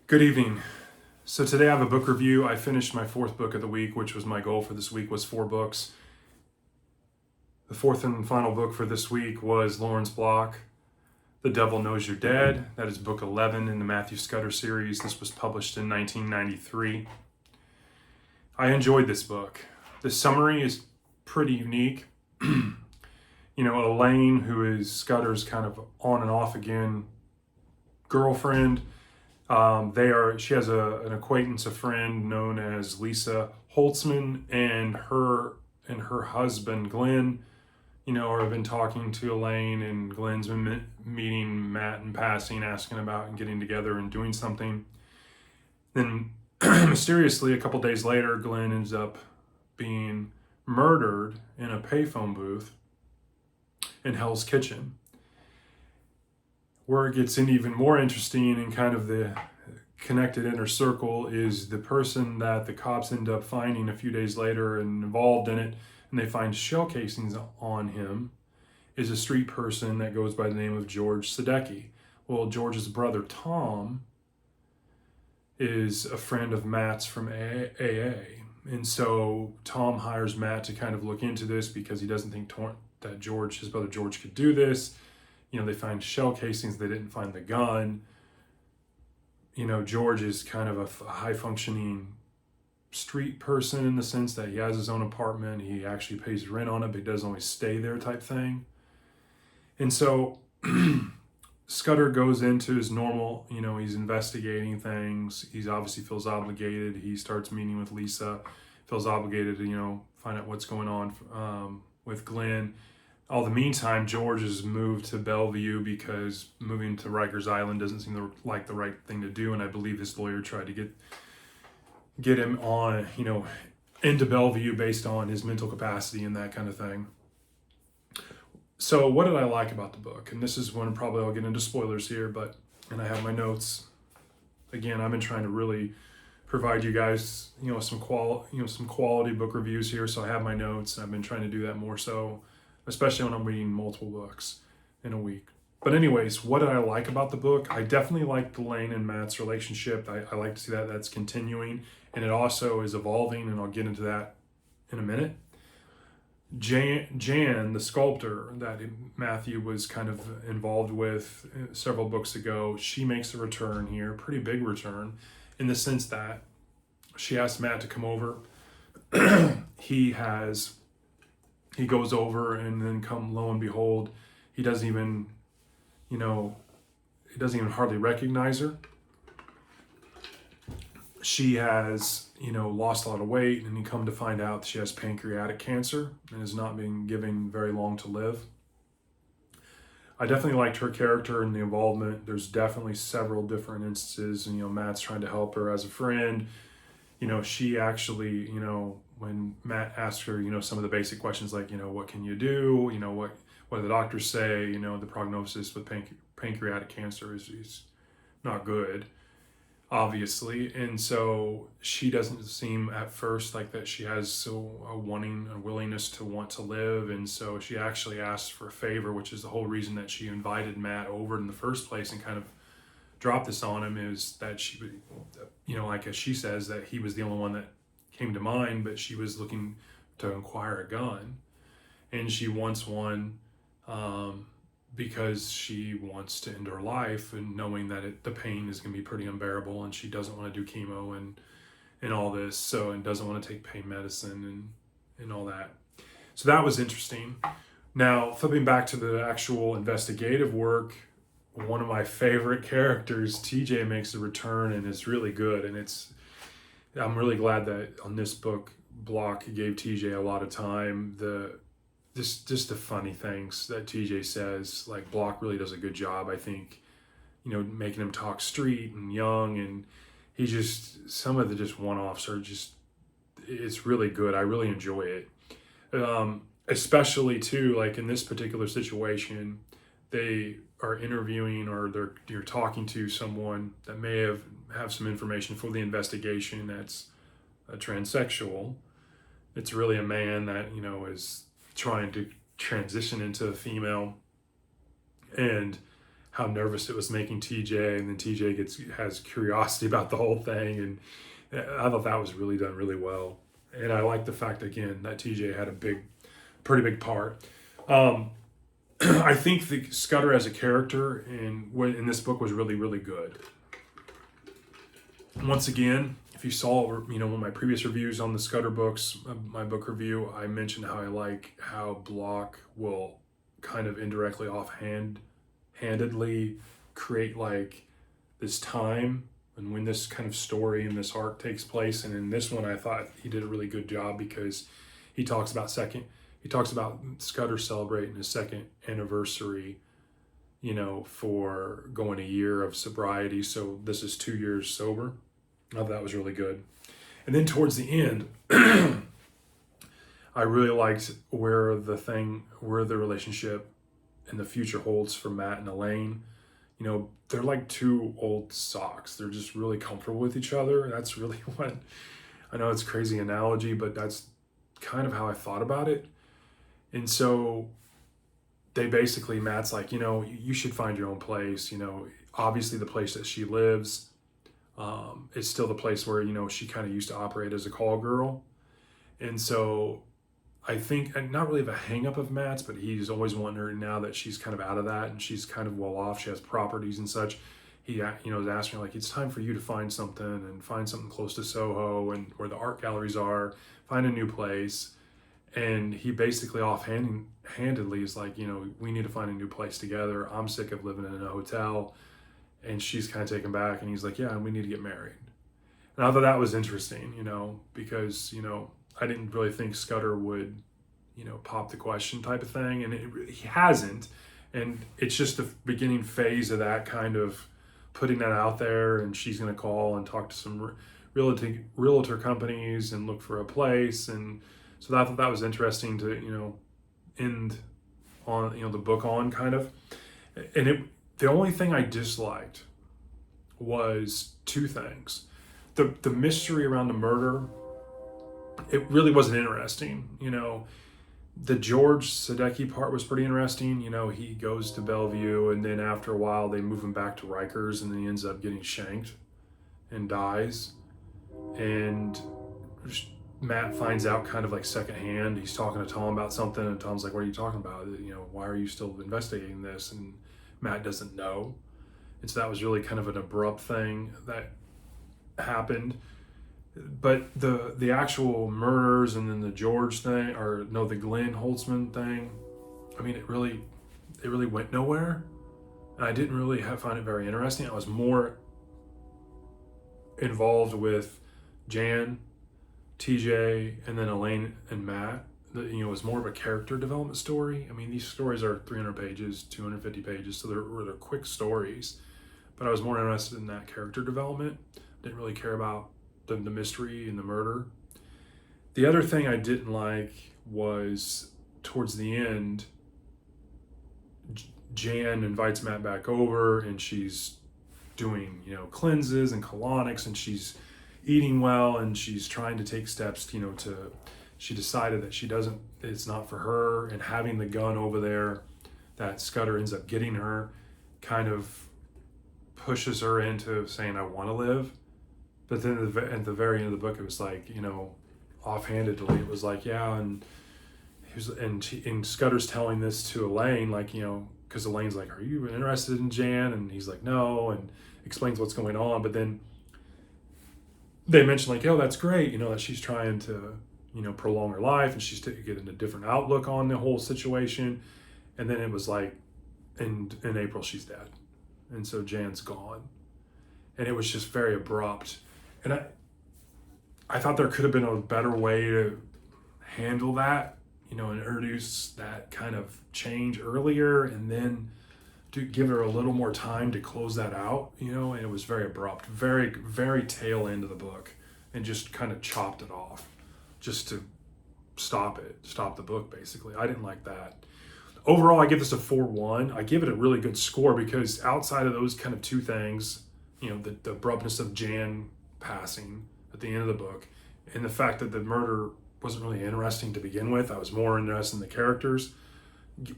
Good evening. So today I have a book review. I finished my fourth book of the week, which was my goal for this week was 4 books. The fourth and final book for this week was Lawrence Block, The Devil Knows You're Dead. That is book 11 in the Matthew Scudder series. This was published in 1993. I enjoyed this book. The summary is pretty unique. Elaine, who is Scudder's kind of on and off again girlfriend, she has an acquaintance, a friend known as Lisa Holtzman, and her husband Glenn, have been talking to Elaine, and Glenn's been meeting Matt in passing, asking about and getting together and doing something. Then mysteriously, a couple days later, Glenn ends up being murdered in a payphone booth in Hell's Kitchen. Where it gets even more interesting and kind of the connected inner circle is the person that the cops end up finding a few days later and involved in it, and they find shell casings on him, is a street person that goes by the name of George Sadecki. Well, George's brother Tom is a friend of Matt's from AA. And so Tom hires Matt to kind of look into this because he doesn't think that his brother George could do this. They find shell casings, they didn't find the gun. George is kind of a high-functioning street person in the sense that he has his own apartment, he actually pays rent on it, but he doesn't always stay there type thing. And so Scudder goes into his normal, he's investigating things, he obviously feels obligated, he starts meeting with Lisa, feels obligated to, find out what's going on with Glenn. All the meantime, George has moved to Bellevue because moving to Rikers Island doesn't seem like the right thing to do, and I believe his lawyer tried to get him on, into Bellevue based on his mental capacity and that kind of thing. So what did I like about the book? And this is when probably I'll get into spoilers here, and I have my notes. Again, I've been trying to really provide you guys, some quality book reviews here, so I have my notes, and I've been trying to do that more so, especially when I'm reading multiple books in a week. But anyways, what did I like about the book? I definitely liked Elaine and Matt's relationship. I like to see that that's continuing, and it also is evolving, and I'll get into that in a minute. Jan, the sculptor that Matthew was kind of involved with several books ago, she makes a return here, a pretty big return, in the sense that she asked Matt to come over. He goes over, and then lo and behold, he doesn't even hardly recognize her. She has, lost a lot of weight, and you come to find out she has pancreatic cancer and is not being given very long to live. I definitely liked her character and the involvement. There's definitely several different instances, and, Matt's trying to help her as a friend. She actually, when Matt asked her, some of the basic questions like, what can you do? What do the doctors say? The prognosis with pancreatic cancer is not good, obviously. And so she doesn't seem at first like that she has a willingness to want to live. And so she actually asks for a favor, which is the whole reason that she invited Matt over in the first place and kind of dropped this on him, is that she would, like as she says, that he was the only one that came to mind, but she was looking to acquire a gun, and she wants one because she wants to end her life, and knowing that the pain is going to be pretty unbearable, and she doesn't want to do chemo and all this, and doesn't want to take pain medicine and all that. So that was interesting. Now, flipping back to the actual investigative work, one of my favorite characters, TJ, makes a return and is really good. And I'm really glad that on this book, Block gave TJ a lot of time. Just the funny things that TJ says, like Block really does a good job, I think, making him talk street and young. And some of the just one-offs are it's really good. I really enjoy it. Especially too, like in this particular situation, they are interviewing, or you're talking to someone that may have some information for the investigation that's a transsexual. It's really a man that is trying to transition into a female, and how nervous it was making TJ, and then TJ has curiosity about the whole thing, and I thought that was really done really well. And I like the fact again that TJ had a pretty big part. I think the Scudder as a character in this book was really, really good. Once again, if you saw, one of my previous reviews on the Scudder books, my book review, I mentioned how I like how Block will kind of indirectly handedly create like this time and when this kind of story and this arc takes place. And in this one, I thought he did a really good job because he talks about Scudder celebrating his second anniversary, for going a year of sobriety. So this is 2 years sober. I thought that was really good. And then towards the end, I really liked where the relationship and the future holds for Matt and Elaine. They're like two old socks. They're just really comfortable with each other. That's really what, I know it's a crazy analogy, but that's kind of how I thought about it. And so they basically, Matt's like, you should find your own place. Obviously the place that she lives is still the place where, she kind of used to operate as a call girl. And so I think, and not really the hang up of Matt's, but he's always wanting her now that she's kind of out of that and she's kind of well off. She has properties and such. He, is asking her like, it's time for you to find something close to Soho and where the art galleries are, find a new place. And he basically offhandedly is like, we need to find a new place together. I'm sick of living in a hotel. And she's kind of taken back and he's like, yeah, we need to get married. And I thought that was interesting, because, I didn't really think Scudder would, pop the question type of thing. And he hasn't. And it's just the beginning phase of that kind of putting that out there. And she's going to call and talk to some realtor companies and look for a place. And so I thought that was interesting to, end on, the book on kind of. And the only thing I disliked was two things. The mystery around the murder, it really wasn't interesting. The George Sadecki part was pretty interesting. He goes to Bellevue and then after a while they move him back to Rikers and then he ends up getting shanked and dies. And Matt finds out kind of like secondhand. He's talking to Tom about something and Tom's like, what are you talking about? Why are you still investigating this? And Matt doesn't know. And so that was really kind of an abrupt thing that happened. But the actual murders and then the George thing, the Glenn Holtzman thing, I mean, it really went nowhere. And I didn't really find it very interesting. I was more involved with Jan, TJ, and then Elaine and Matt. It was more of a character development story. I mean, these stories are 300 pages, 250 pages, so they're quick stories. But I was more interested in that character development. Didn't really care about the mystery and the murder. The other thing I didn't like was towards the end, Jan invites Matt back over and she's doing, cleanses and colonics and she's eating well and she's trying to take steps, she decided that it's not for her, and having the gun over there that Scudder ends up getting her kind of pushes her into saying, I want to live. But then at the very end of the book, it was like, offhandedly, it was like, yeah, and Scudder's telling this to Elaine, like, because Elaine's like, are you interested in Jan? And he's like, no, and explains what's going on. But then they mention like, oh, that's great, that she's trying to, prolong her life and she's getting a different outlook on the whole situation. And then it was like, in April, she's dead. And so Jan's gone. And it was just very abrupt. And I thought there could have been a better way to handle that, and introduce that kind of change earlier and then to give her a little more time to close that out, and it was very abrupt, very, very tail end of the book, and just kind of chopped it off just to stop the book, basically. I didn't like that. Overall, I give this a 4-1. I give it a really good score because outside of those kind of two things, the abruptness of Jan passing at the end of the book and the fact that the murder wasn't really interesting to begin with. I was more interested in the characters.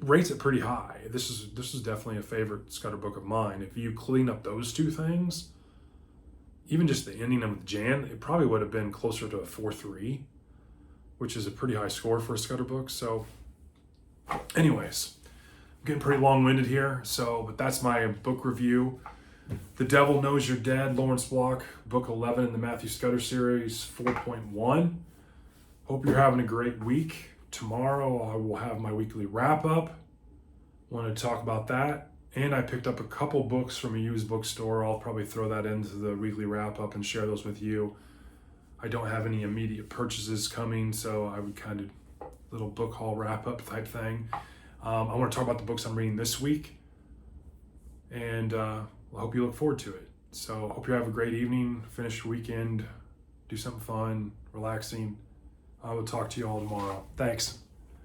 rates it pretty high. This is definitely a favorite Scudder book of mine. If you clean up those two things, even just the ending of Jan, it probably would have been closer to a 4.3, which is a pretty high score for a Scudder book. So anyways, I'm getting pretty long-winded here. But that's my book review. The Devil Knows You're Dead, Lawrence Block, book 11 in the Matthew Scudder series, 4.1. Hope you're having a great week. Tomorrow I will have my weekly wrap-up. Want to talk about that. And I picked up a couple books from a used bookstore. I'll probably throw that into the weekly wrap-up and share those with you. I don't have any immediate purchases coming, so I would kind of little book haul wrap-up type thing. I want to talk about the books I'm reading this week. And I hope you look forward to it. So hope you have a great evening, finish your weekend, do something fun, relaxing. I will talk to you all tomorrow. Thanks.